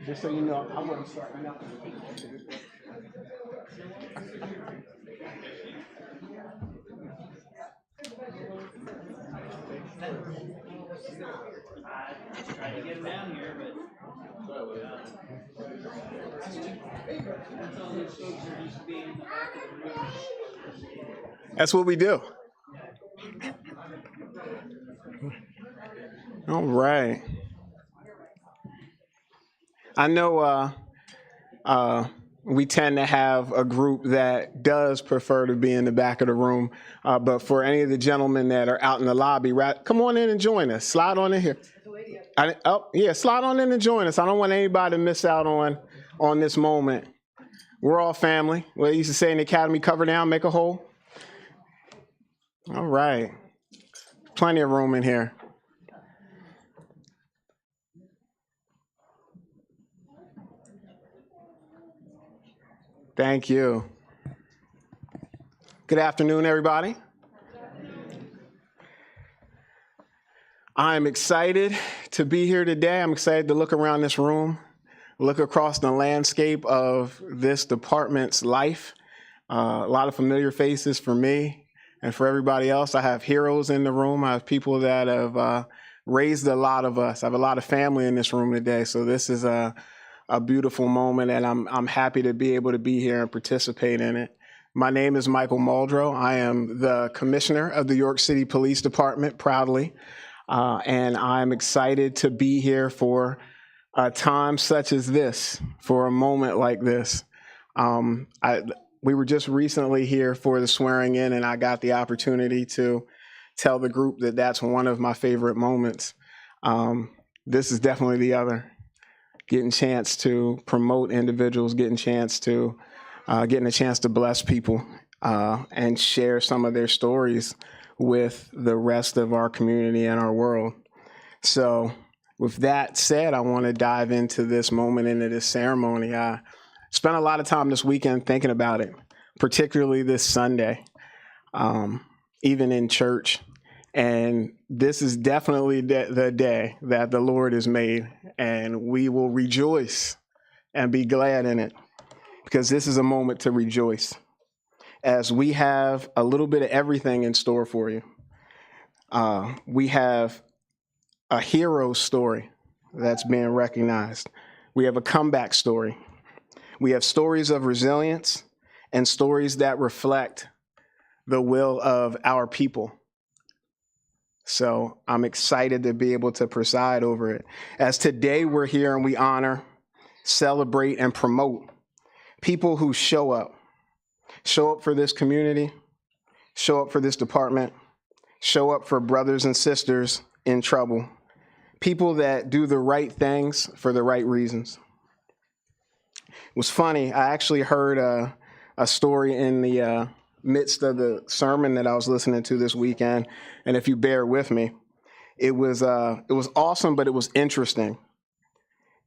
Just so you know, I wouldn't start nothing. Trying to get him down here, but that's all those folks are just being in the back of the room. That's what we do. All right. I know we tend to have a group that does prefer to be in the back of the room, but for any of the gentlemen that are out in the lobby, come on in and join us. Slide on in here. Slide on in and join us. I don't want anybody to miss out on this moment. We're all family. What they used to say in the academy, cover down, make a hole. All right. Plenty of room in here. Thank you. Good afternoon, everybody. I'm excited to be here today. I'm excited to look around this room, look across the landscape of this department's life. A lot of familiar faces for me and for everybody else. I have heroes in the room. I have people that have raised a lot of us. I have a lot of family in this room today. So this is a beautiful moment, and I'm happy to be able to be here and participate in it. My name is Michael Muldrow. I am the commissioner of the York City Police Department, proudly, and I'm excited to be here for a time such as this, for a moment like this. We were just recently here for the swearing in, and I got the opportunity to tell the group that that's one of my favorite moments. This is definitely the other. Getting a chance to promote individuals, getting a chance to bless people and share some of their stories with the rest of our community and our world. So with that said, I want to dive into this moment, into this ceremony. I spent a lot of time this weekend thinking about it, particularly this Sunday, even in church. And this is definitely the day that the Lord has made, and we will rejoice and be glad in it, because this is a moment to rejoice as we have a little bit of everything in store for you. We have a hero story that's being recognized. We have a comeback story. We have stories of resilience and stories that reflect the will of our people. So I'm excited to be able to preside over it. As today we're here and we honor, celebrate, and promote people who show up for this community, show up for this department, show up for brothers and sisters in trouble, people that do the right things for the right reasons. It was funny, I actually heard a story in the midst of the sermon that I was listening to this weekend, and if you bear with me, it was awesome, but it was interesting.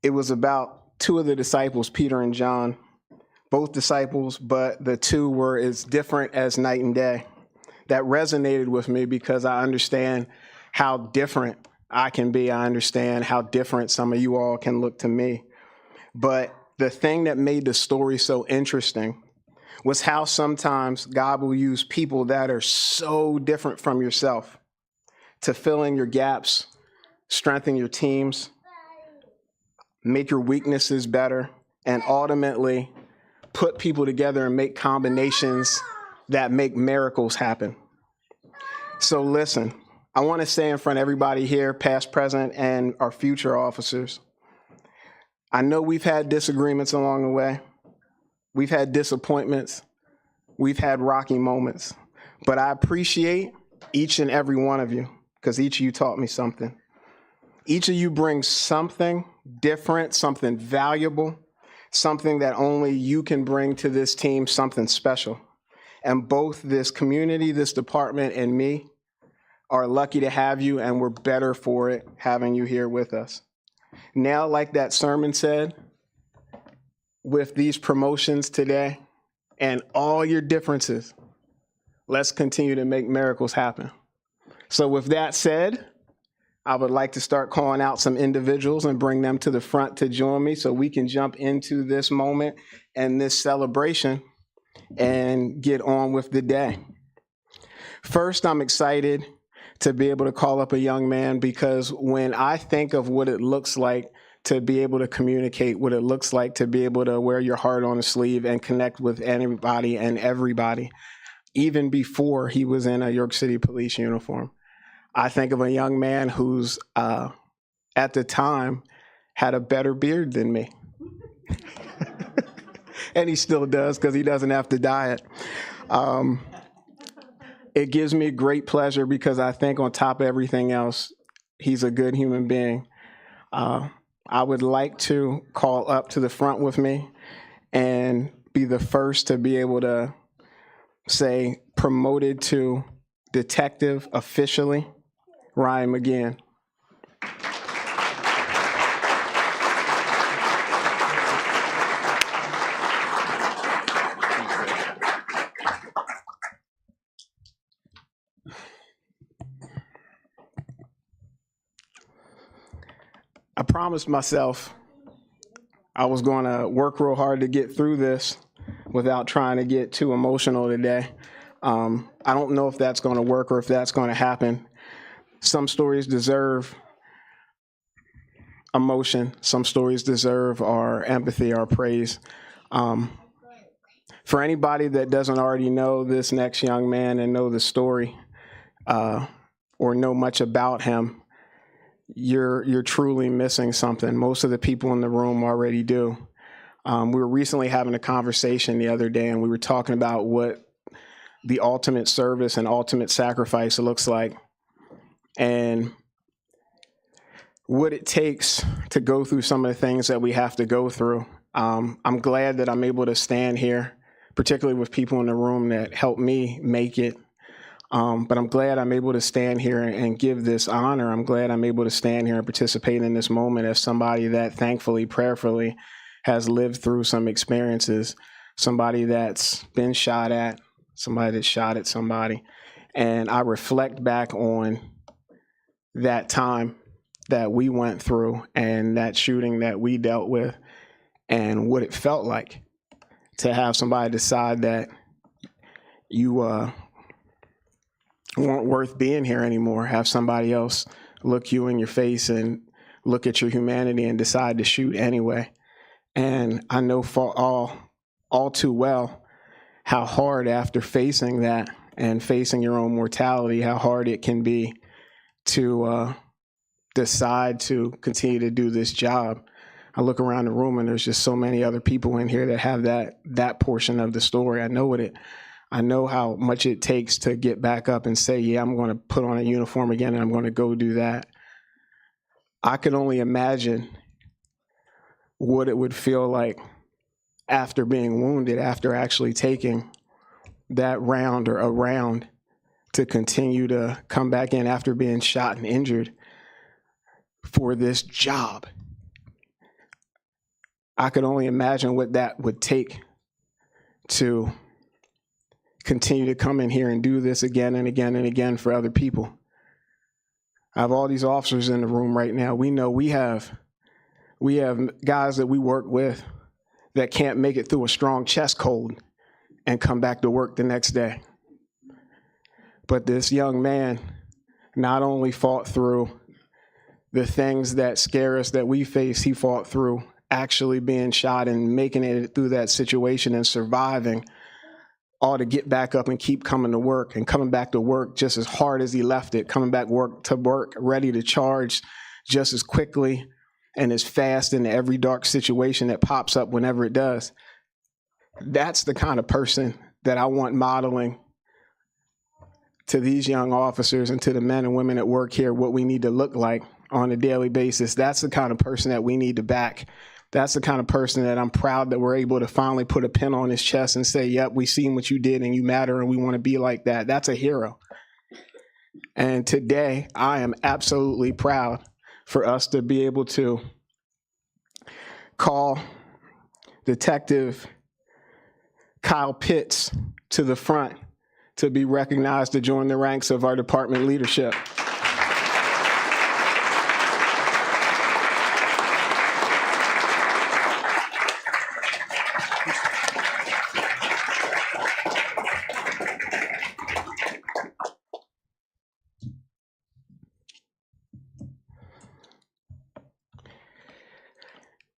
It was about two of the disciples, Peter and John, both disciples, but the two were as different as night and day. That resonated with me because I understand how different I can be. I understand how different some of you all can look to me. But the thing that made the story so interesting was how sometimes God will use people that are so different from yourself to fill in your gaps, strengthen your teams, make your weaknesses better, and ultimately put people together and make combinations that make miracles happen. So listen, I want to say in front of everybody here, past, present, and our future officers, I know we've had disagreements along the way. We've had disappointments. We've had rocky moments. But I appreciate each and every one of you, because each of you taught me something. Each of you brings something different, something valuable, something that only you can bring to this team, something special. And both this community, this department, and me are lucky to have you, and we're better for it having you here with us. Now, like that sermon said, with these promotions today and all your differences, let's continue to make miracles happen. So with that said, I would like to start calling out some individuals and bring them to the front to join me so we can jump into this moment and this celebration and get on with the day. First, I'm excited to be able to call up a young man because when I think of what it looks like to be able to communicate, what it looks like to be able to wear your heart on a sleeve and connect with anybody and everybody, even before he was in a York City Police uniform, I think of a young man who's, at the time, had a better beard than me. And he still does because he doesn't have to dye it. It gives me great pleasure because I think on top of everything else, he's a good human being. I would like to call up to the front with me and be the first to be able to say promoted to detective officially, Ryan McGinn. I promised myself I was going to work real hard to get through this without trying to get too emotional today. I don't know if that's going to work or if that's going to happen. Some stories deserve emotion. Some stories deserve our empathy, our praise. For anybody that doesn't already know this next young man and know the story or know much about him, you're truly missing something. Most of the people in the room already do. We were recently having a conversation the other day, and we were talking about what the ultimate service and ultimate sacrifice looks like, and what it takes to go through some of the things that we have to go through. I'm glad that I'm able to stand here, particularly with people in the room that helped me make it. But I'm glad I'm able to stand here and give this honor. I'm glad I'm able to stand here and participate in this moment as somebody that thankfully, prayerfully, has lived through some experiences, somebody that's been shot at, somebody that shot at somebody. And I reflect back on that time that we went through and that shooting that we dealt with and what it felt like to have somebody decide that you weren't worth being here anymore, have somebody else look you in your face and look at your humanity and decide to shoot anyway. And I know for all too well how hard after facing that and facing your own mortality, how hard it can be to decide to continue to do this job. I look around the room and there's just so many other people in here that have that portion of the story. I know how much it takes to get back up and say, yeah, I'm going to put on a uniform again and I'm going to go do that. I can only imagine what it would feel like after being wounded, after actually taking that round or a round to continue to come back in after being shot and injured for this job. I could only imagine what that would take to continue to come in here and do this again and again and again for other people. I have all these officers in the room right now. We know we have guys that we work with that can't make it through a strong chest cold and come back to work the next day. But this young man not only fought through the things that scare us that we face, he fought through actually being shot and making it through that situation and surviving, all to get back up and keep coming to work and coming back to work just as hard as he left it, coming back to work ready to charge just as quickly and as fast in every dark situation that pops up whenever it does. That's the kind of person that I want modeling to these young officers and to the men and women that work here what we need to look like on a daily basis. That's the kind of person that we need to back That's the kind of person that I'm proud that we're able to finally put a pin on his chest and say, yep, we seen what you did and you matter and we want to be like that. That's a hero. And today, I am absolutely proud for us to be able to call Detective Kyle Pitts to the front to be recognized to join the ranks of our department leadership.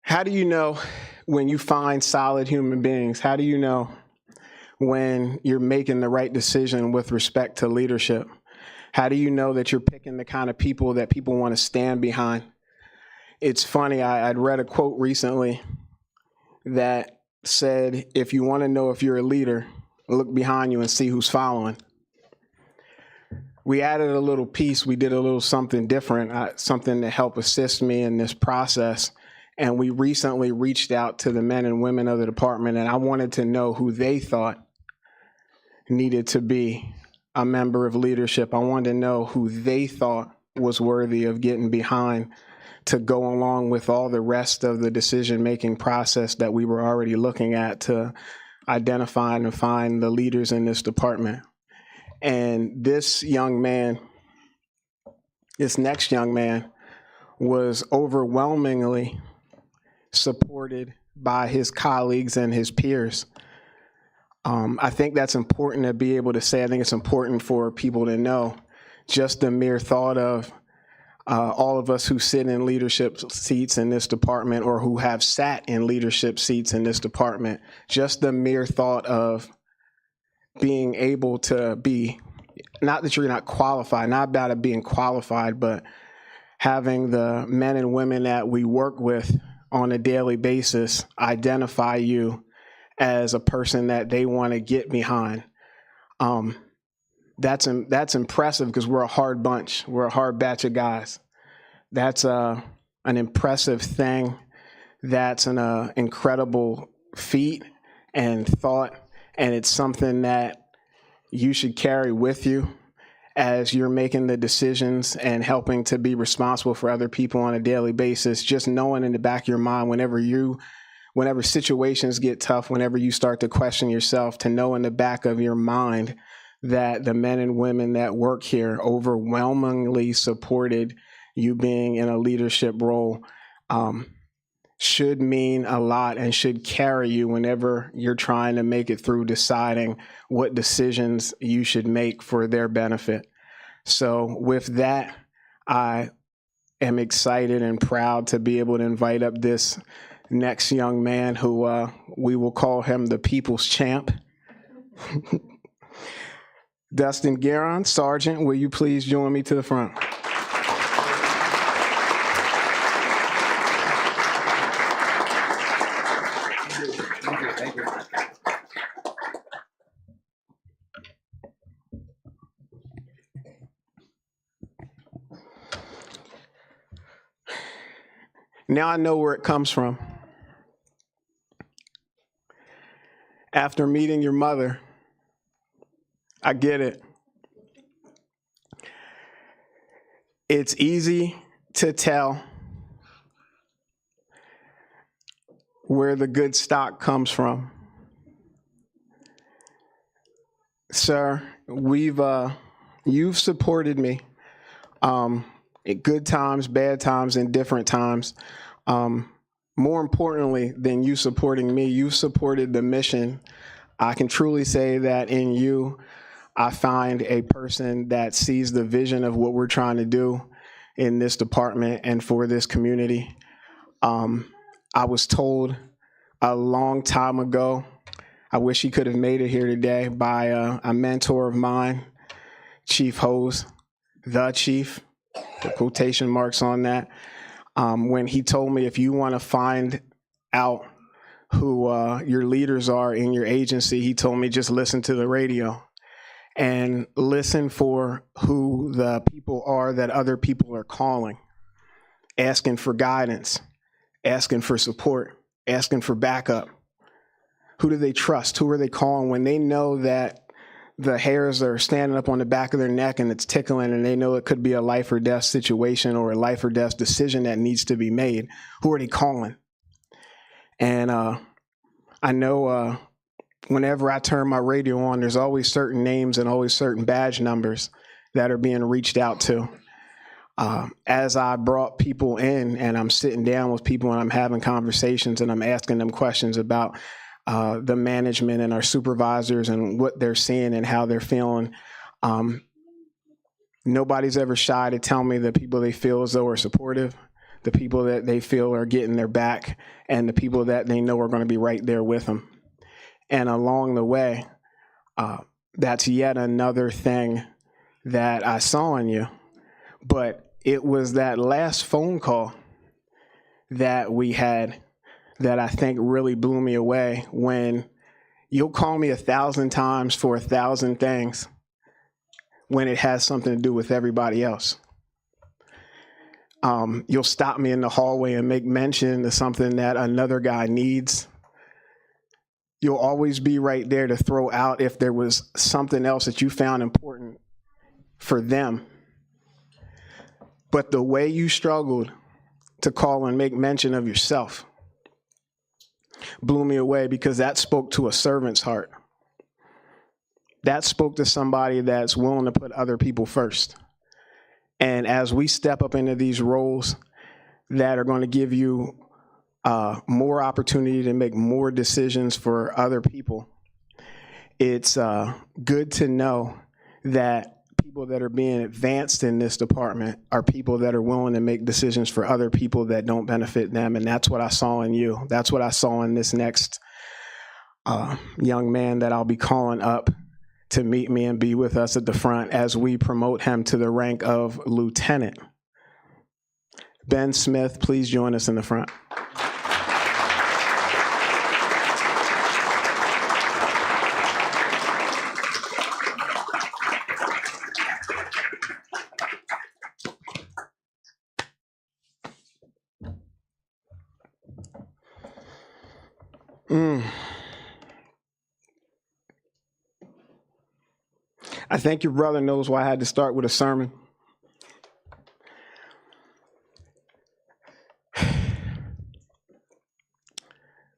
How do you know when you find solid human beings? How do you know when you're making the right decision with respect to leadership? How do you know that you're picking the kind of people that people want to stand behind? It's funny, I'd read a quote recently that said, if you want to know if you're a leader, look behind you and see who's following. We added a little piece, we did a little something different, something to help assist me in this process. And we recently reached out to the men and women of the department, and I wanted to know who they thought needed to be a member of leadership. I wanted to know who they thought was worthy of getting behind to go along with all the rest of the decision-making process that we were already looking at to identify and find the leaders in this department. And this young man, this next young man, was overwhelmingly supported by his colleagues and his peers. I think that's important to be able to say. I think it's important for people to know just the mere thought of all of us who sit in leadership seats in this department or who have sat in leadership seats in this department, just the mere thought of being able to be, not that you're not qualified, not about it being qualified, but having the men and women that we work with on a daily basis identify you as a person that they want to get behind. That's impressive because we're a hard bunch. We're a hard batch of guys. That's an impressive thing. That's an incredible feat and thought, and it's something that you should carry with you as you're making the decisions and helping to be responsible for other people on a daily basis. Just knowing in the back of your mind, whenever situations get tough, whenever you start to question yourself, to know in the back of your mind that the men and women that work here overwhelmingly supported you being in a leadership role should mean a lot and should carry you whenever you're trying to make it through deciding what decisions you should make for their benefit. So with that, I am excited and proud to be able to invite up this next young man who we will call him the People's Champ. Dustin Guerin, Sergeant, will you please join me to the front? Thank you. Now I know where it comes from. After meeting your mother, I get it. It's easy to tell where the good stock comes from. Sir, you've supported me at good times, bad times, and different times. More importantly than you supporting me, you supported the mission. I can truly say that in you, I find a person that sees the vision of what we're trying to do in this department and for this community. I was told a long time ago, I wish he could have made it here today, by a mentor of mine, Chief Hose, the Chief, the quotation marks on that, when he told me, if you want to find out who your leaders are in your agency, he told me just listen to the radio and listen for who the people are that other people are calling, asking for guidance, asking for support, asking for backup. Who do they trust? Who are they calling when they know that the hairs are standing up on the back of their neck and it's tickling and they know it could be a life or death situation or a life or death decision that needs to be made? Who are they calling? And I know whenever I turn my radio on, there's always certain names and always certain badge numbers that are being reached out to. As I brought people in and I'm sitting down with people and I'm having conversations and I'm asking them questions about the management and our supervisors and what they're seeing and how they're feeling. Nobody's ever shy to tell me the people they feel as though are supportive, the people that they feel are getting their back, and the people that they know are going to be right there with them. And along the way, that's yet another thing that I saw in you. But it was that last phone call that we had that I think really blew me away, when you'll call me 1,000 times for 1,000 things when it has something to do with everybody else. You'll stop me in the hallway and make mention of something that another guy needs. You'll always be right there to throw out if there was something else that you found important for them. But the way you struggled to call and make mention of yourself blew me away, because that spoke to a servant's heart. That spoke to somebody that's willing to put other people first. And as we step up into these roles that are going to give you more opportunity to make more decisions for other people, it's good to know that people that are being advanced in this department are people that are willing to make decisions for other people that don't benefit them. And that's what I saw in you. That's what I saw in this next young man that I'll be calling up to meet me and be with us at the front as we promote him to the rank of lieutenant. Ben Smith, please join us in the front. I think your brother knows why I had to start with a sermon.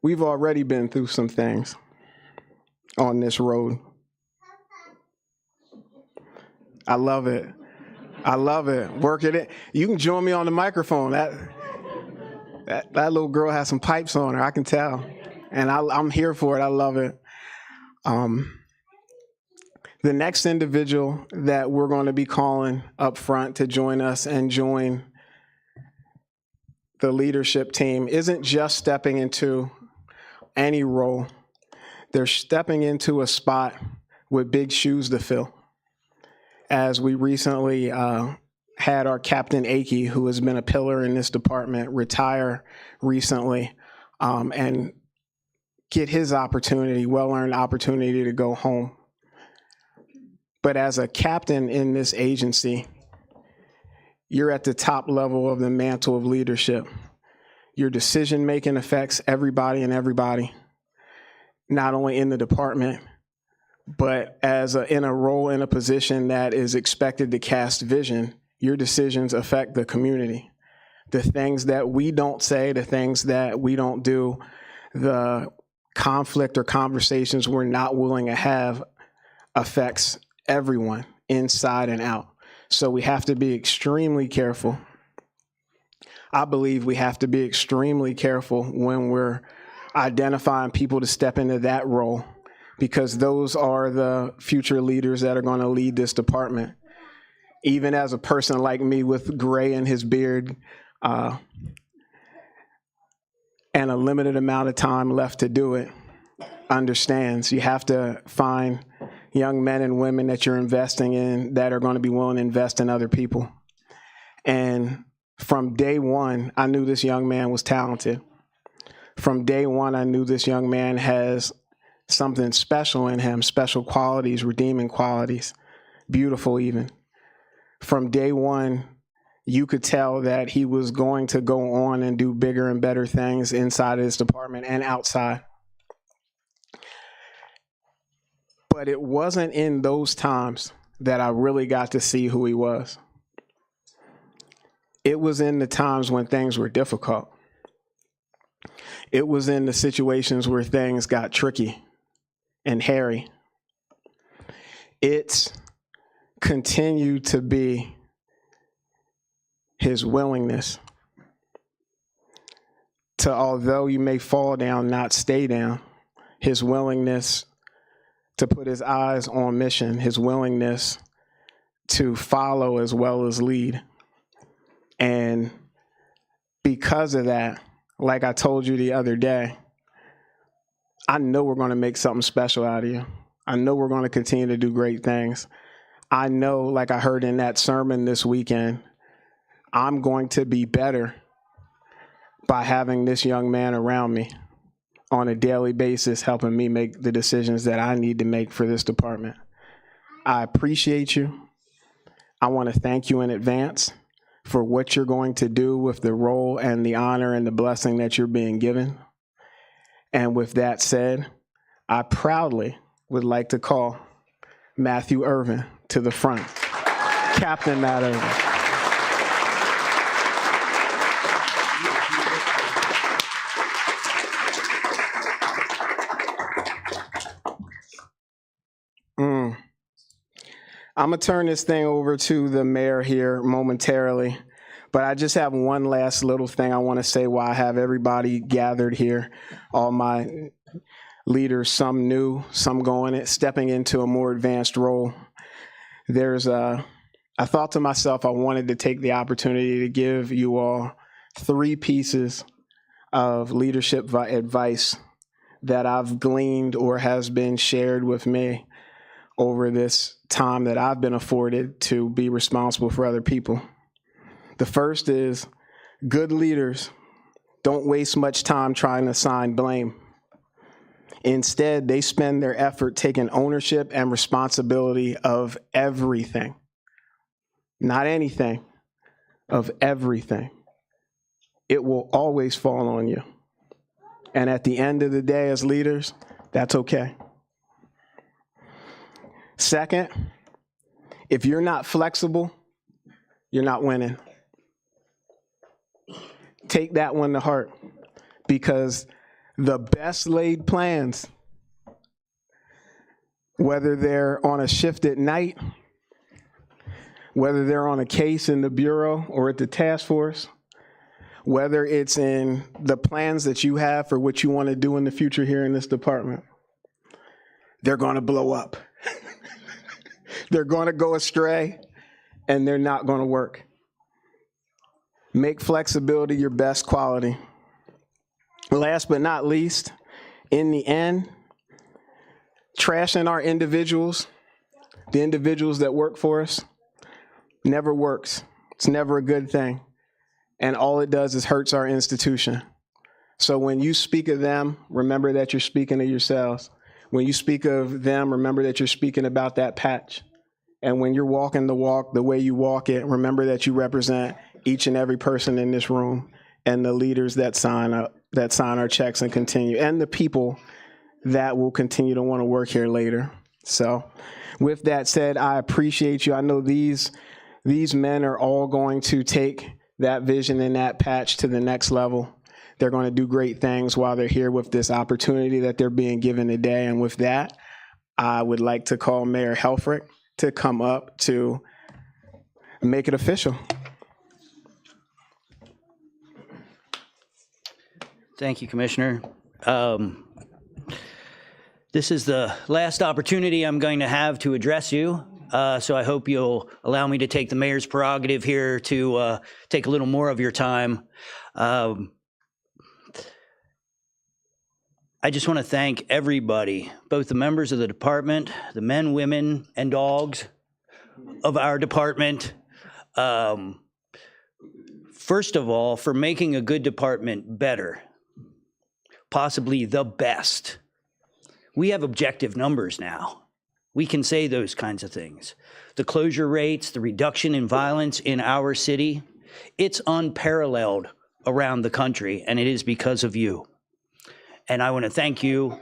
We've already been through some things on this road. I love it. I love it. Work it in. You can join me on the microphone. That little girl has some pipes on her, I can tell. And I'm here for it. I love it. The next individual that we're going to be calling up front to join us and join the leadership team isn't just stepping into any role. They're stepping into a spot with big shoes to fill. As we recently had our Captain Akey, who has been a pillar in this department, retire recently and get his opportunity, well-earned opportunity to go home. But as a captain in this agency, you're at the top level of the mantle of leadership. Your decision-making affects everybody and everybody, not only in the department, but in a role, in a position that is expected to cast vision. Your decisions affect the community. The things that we don't say, the things that we don't do, the conflict or conversations we're not willing to have affects everyone inside and out. So we have to be extremely careful. I believe we have to be extremely careful when we're identifying people to step into that role, because those are the future leaders that are going to lead this department. Even as a person like me with gray in his beard and a limited amount of time left to do it, understands you have to find young men and women that you're investing in that are going to be willing to invest in other people. And from day one, I knew this young man was talented. From day one, I knew this young man has something special in him, special qualities, redeeming qualities, beautiful even. From day one, you could tell that he was going to go on and do bigger and better things inside of his department and outside. But it wasn't in those times that I really got to see who he was. It was in the times when things were difficult. It was in the situations where things got tricky and hairy. It's continued to be his willingness to, although you may fall down, not stay down. His willingness to put his eyes on mission, his willingness to follow as well as lead. And because of that, like I told you the other day, I know we're going to make something special out of you. I know we're going to continue to do great things. I know, like I heard in that sermon this weekend, I'm going to be better by having this young man around me on a daily basis, helping me make the decisions that I need to make for this department. I appreciate you. I want to thank you in advance for what you're going to do with the role and the honor and the blessing that you're being given. And with that said, I proudly would like to call Matthew Irvin to the front. Captain Matt Irvin. I'm going to turn this thing over to the mayor here momentarily, but I just have one last little thing I want to say while I have everybody gathered here, all my leaders, some new, some stepping into a more advanced role. I thought to myself, I wanted to take the opportunity to give you all 3 pieces of leadership advice that I've gleaned or has been shared with me over this time that I've been afforded to be responsible for other people. The first is, good leaders don't waste much time trying to assign blame. Instead, they spend their effort taking ownership and responsibility of everything. Not anything, of everything. It will always fall on you. And at the end of the day, as leaders, that's okay. Second, if you're not flexible, you're not winning. Take that one to heart, because the best laid plans, whether they're on a shift at night, whether they're on a case in the bureau or at the task force, whether it's in the plans that you have for what you want to do in the future here in this department, they're going to blow up. They're going to go astray, and they're not going to work. Make flexibility your best quality. Last but not least, in the end, trashing our individuals, the individuals that work for us, never works. It's never a good thing. And all it does is hurts our institution. So when you speak of them, remember that you're speaking of yourselves. When you speak of them, remember that you're speaking about that patch. And when you're walking the walk the way you walk it, remember that you represent each and every person in this room and the leaders that sign our checks and continue, and the people that will continue to want to work here later. So with that said, I appreciate you. I know these men are all going to take that vision and that patch to the next level. They're going to do great things while they're here with this opportunity that they're being given today. And with that, I would like to call Mayor Helfrich to come up to make it official. Thank you, Commissioner. This is the last opportunity I'm going to have to address you, so I hope you'll allow me to take the mayor's prerogative here to take a little more of your time. I just want to thank everybody, both the members of the department, the men, women, and dogs of our department. First of all, for making a good department better, possibly the best. We have objective numbers now. We can say those kinds of things. The closure rates, the reduction in violence in our city, It's unparalleled around the country, and it is because of you. And I want to thank you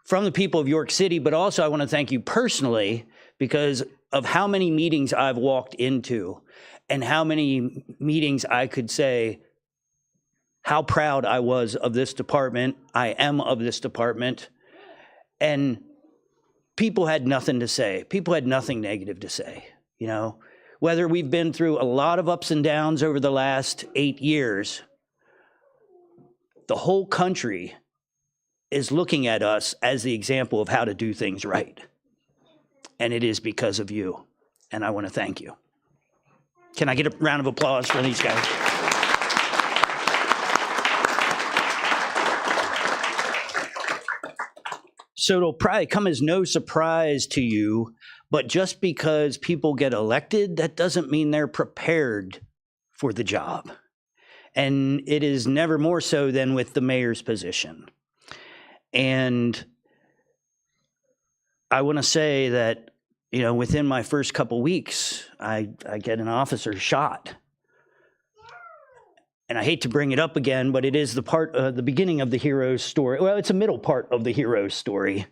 from the people of York City, but also I want to thank you personally because of how many meetings I've walked into and how many meetings I could say how proud I was of this department. I am of this department. And people had nothing to say. People had nothing negative to say, you know. Whether we've been through a lot of ups and downs over the last 8 years, the whole country is looking at us as the example of how to do things right. And it is because of you. And I want to thank you. Can I get a round of applause for these guys? So it'll probably come as no surprise to you, but just because people get elected, that doesn't mean they're prepared for the job. And it is never more so than with the mayor's position. And I want to say that, you know, within my first couple weeks, I get an officer shot. And I hate to bring it up again, but it is the beginning of the hero's story. Well, it's a middle part of the hero's story.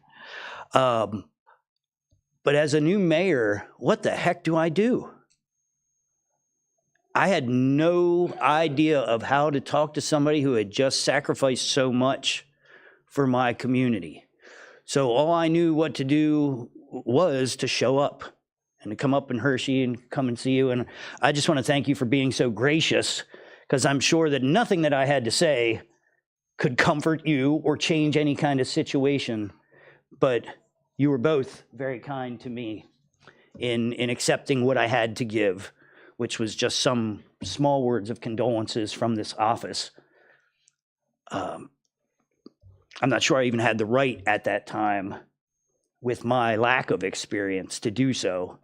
But as a new mayor, what the heck do I do? I had no idea of how to talk to somebody who had just sacrificed so much for my community. So all I knew what to do was to show up and to come up in Hershey and come and see you. And I just want to thank you for being so gracious, because I'm sure that nothing that I had to say could comfort you or change any kind of situation. But you were both very kind to me in accepting what I had to give, which was just some small words of condolences from this office. I'm not sure I even had the right at that time, with my lack of experience, to do so.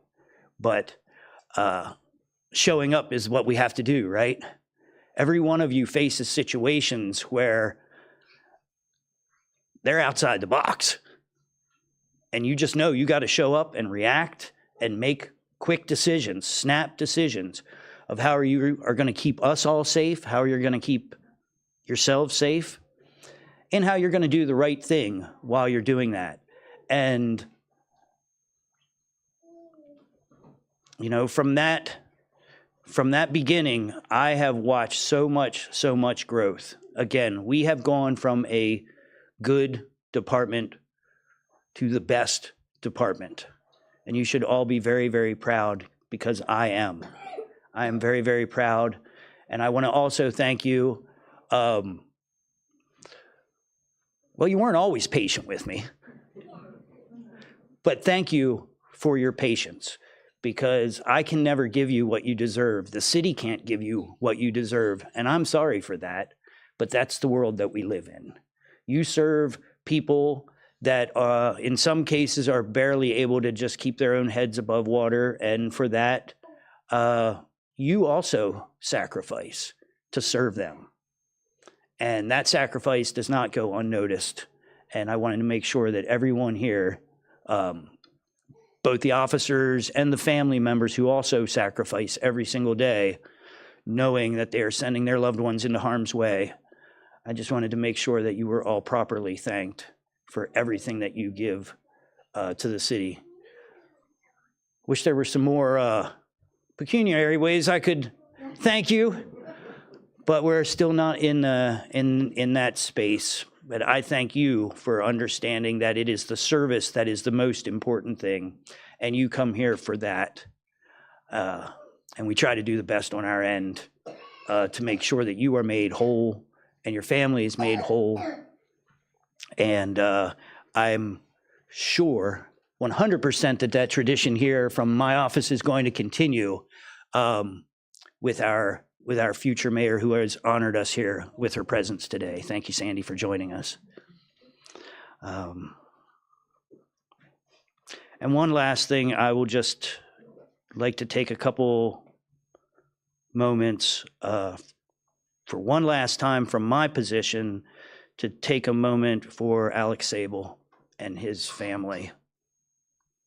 But showing up is what we have to do, right? Every one of you faces situations where they're outside the box. And you just know you got to show up and react and make quick decisions, snap decisions of how you are going to keep us all safe, how you're going to keep yourselves safe, and how you're going to do the right thing while you're doing that. And, you know, from that beginning, I have watched so much growth. Again, we have gone from a good department to the best department. And you should all be very, very proud, because I am. I am very, very proud. And I want to also thank you. Well, you weren't always patient with me. But thank you for your patience, because I can never give you what you deserve. The city can't give you what you deserve. And I'm sorry for that, but that's the world that we live in. You serve people that in some cases are barely able to just keep their own heads above water. And for that, you also sacrifice to serve them. And that sacrifice does not go unnoticed. And I wanted to make sure that everyone here, both the officers and the family members who also sacrifice every single day, knowing that they are sending their loved ones into harm's way, I just wanted to make sure that you were all properly thanked for everything that you give to the city. Wish there were some more pecuniary ways I could thank you, but we're still not in that space. But I thank you for understanding that it is the service that is the most important thing, and you come here for that. And we try to do the best on our end to make sure that you are made whole and your family is made whole. And I'm sure 100% that tradition here from my office is going to continue with our future mayor, who has honored us here with her presence today. Thank you, Sandy, for joining us. And one last thing, I will just like to take a couple moments for one last time from my position to take a moment for Alex Sable and his family.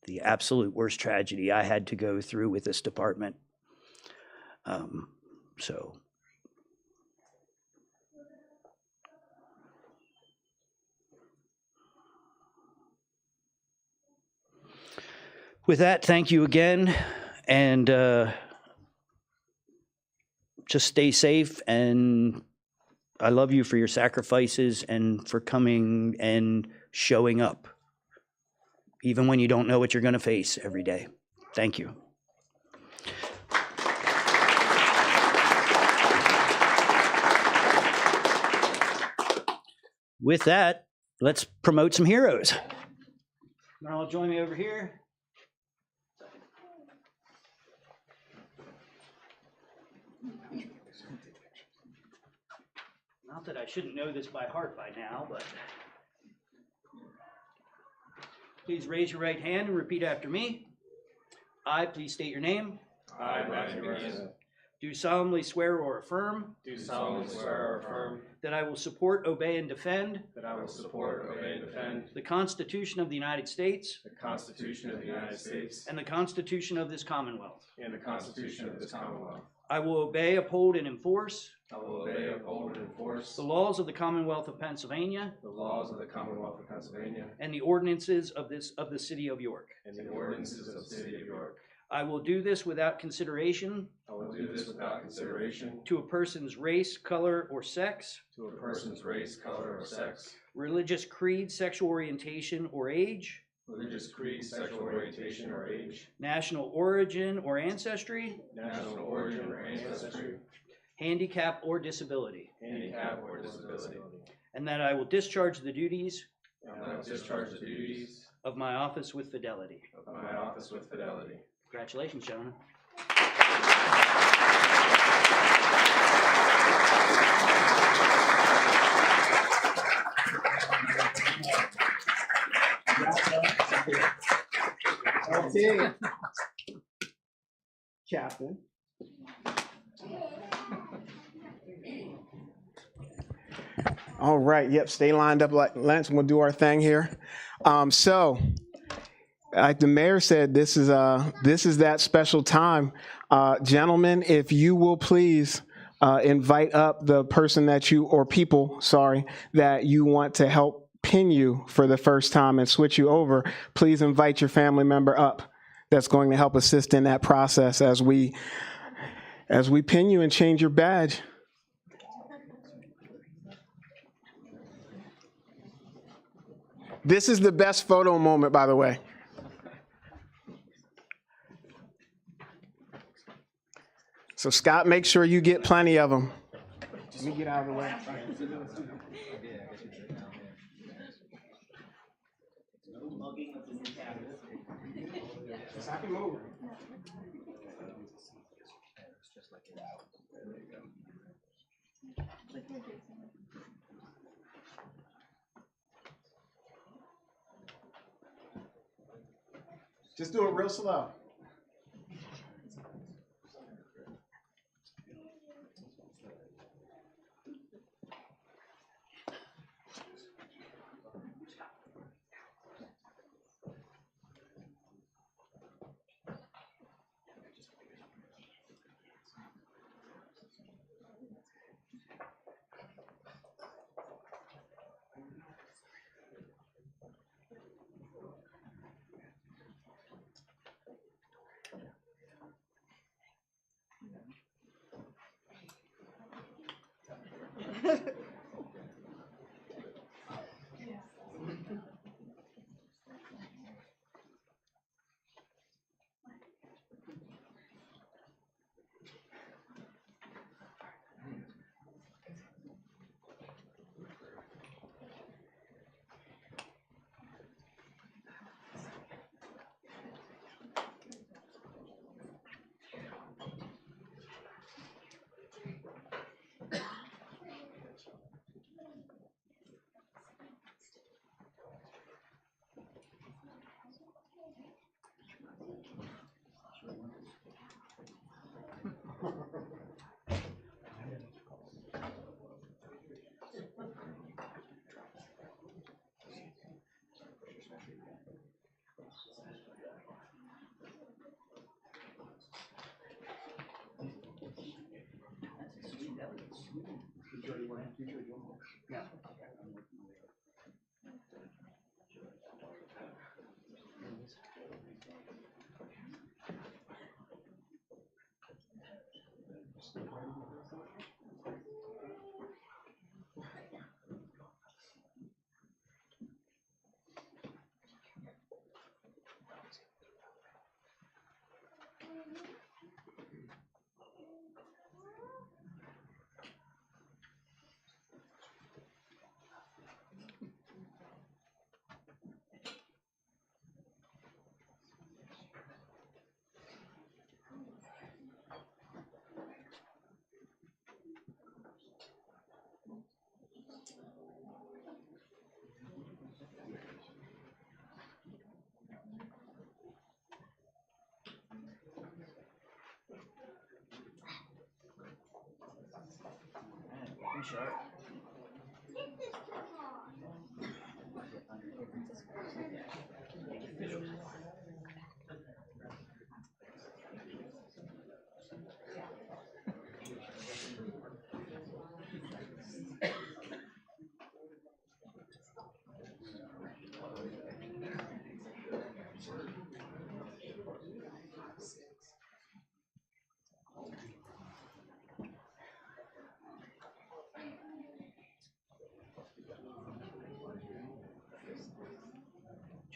The absolute worst tragedy I had to go through with this department. So with that, thank you again, and just stay safe, and I love you for your sacrifices and for coming and showing up, even when you don't know what you're going to face every day. Thank you. With that, let's promote some heroes. Now, join me over here. Not that I shouldn't know this by heart by now, but please raise your right hand and repeat after me. I, please state your name. I, Matthew Garrison, Do solemnly swear or affirm do solemnly swear or affirm that I will support, obey, and defend that I will support, obey, and defend the Constitution of the United States the Constitution of the United States and the Constitution of this Commonwealth. and the Constitution of this Commonwealth. I will obey, uphold, and enforce I will obey, uphold, and enforce the laws of the Commonwealth of Pennsylvania the laws of the Commonwealth of Pennsylvania and the ordinances of the City of York. and the ordinances of the City of York. I will do this without consideration I will do this without consideration to a person's race, color, or sex, to a person's race, color, or sex, religious creed, sexual orientation, or age, religious creed, sexual orientation, or age, national origin or ancestry, national origin or ancestry, handicap, or disability, handicap, or disability, and that I will discharge the duties and I will discharge the duties of my office with fidelity. of my office with fidelity. Congratulations, gentlemen. Okay. Captain. All right. Yep. Stay lined up like Lance. We'll do our thing here. So, like the mayor said, this is that special time. Gentlemen, if you will please invite up the person that you, or people, sorry, that you want to help pin you for the first time and switch you over. Please invite your family member up. That's going to help assist in that process as we pin you and change your badge. This is the best photo moment, by the way. So Scott, make sure you get plenty of them. Let me get out of the way. I can move. Just do it real slow.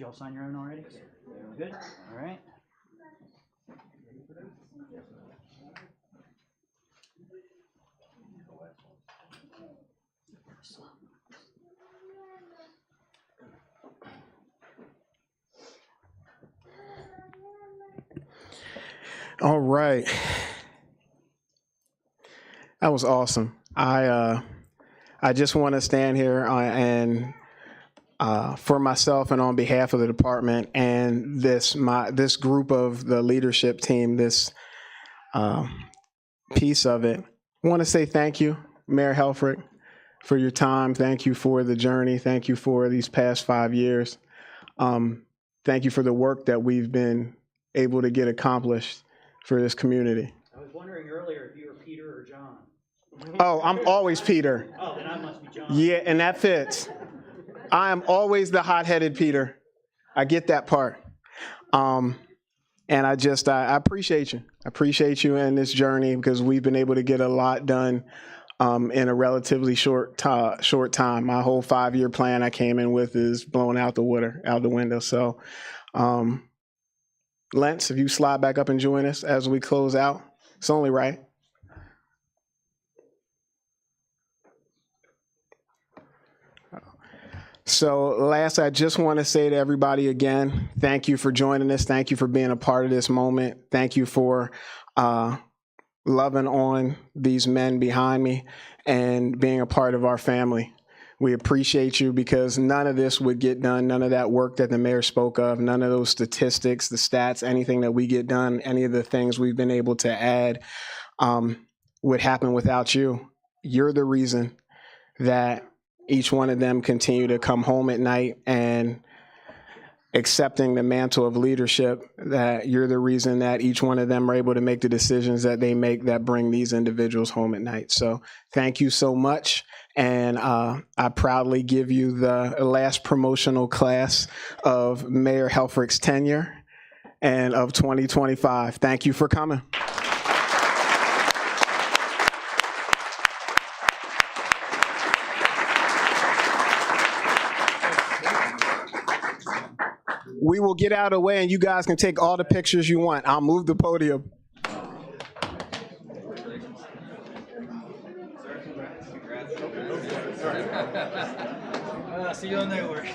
Did you all sign your own already? Good. All right. All right. That was awesome. I just want to stand here and for myself and on behalf of the department and this group of the leadership team, this piece of it, I want to say thank you, Mayor Helfrich, for your time. Thank you for the journey. Thank you for these past 5 years. Thank you for the work that we've been able to get accomplished for this community. I was wondering earlier if you were Peter or John. Oh, I'm always Peter. Oh, then I must be John. Yeah, and that fits. I am always the hot-headed Peter. I get that part. And I appreciate you. I appreciate you in this journey because we've been able to get a lot done in a relatively short time. My whole 5-year plan I came in with is blown out the window. So, Lentz, if you slide back up and join us as we close out, it's only right. So last, I just want to say to everybody again, thank you for joining us. Thank you for being a part of this moment. Thank you for loving on these men behind me and being a part of our family. We appreciate you because none of this would get done, none of that work that the mayor spoke of, none of those statistics, the stats, anything that we get done, any of the things we've been able to add would happen without you. You're the reason that each one of them continue to come home at night and accepting the mantle of leadership, that you're the reason that each one of them are able to make the decisions that they make that bring these individuals home at night. So thank you so much. And I proudly give you the last promotional class of Mayor Helfrich's tenure and of 2025. Thank you for coming. We will get out of the way and you guys can take all the pictures you want. I'll move the podium. See you on network.